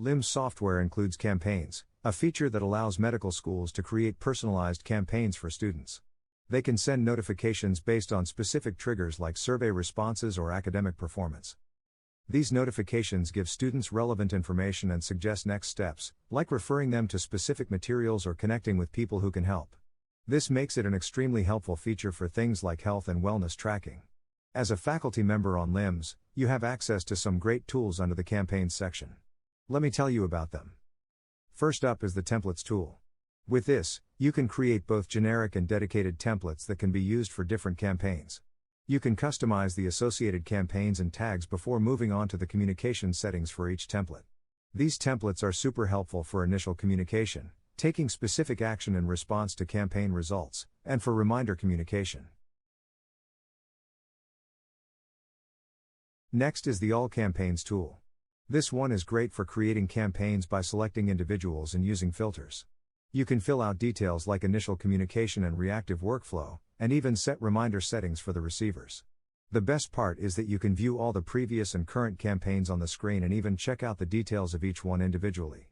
LIMS software includes campaigns, a feature that allows medical schools to create personalized campaigns for students. They can send notifications based on specific triggers like survey responses or academic performance. These notifications give students relevant information and suggest next steps, like referring them to specific materials or connecting with people who can help. This makes it an extremely helpful feature for things like health and wellness tracking. As a faculty member on LIMS, you have access to some great tools under the Campaigns section. Let me tell you about them. First up is the Templates tool. With this, you can create both generic and dedicated templates that can be used for different campaigns. You can customize the associated campaigns and tags before moving on to the communication settings for each template. These templates are super helpful for initial communication, taking specific action in response to campaign results, and for reminder communication. Next is the All Campaigns tool. This one is great for creating campaigns by selecting individuals and using filters. You can fill out details like initial communication and reactive workflow, and even set reminder settings for the receivers. The best part is that you can view all the previous and current campaigns on the screen and even check out the details of each one individually.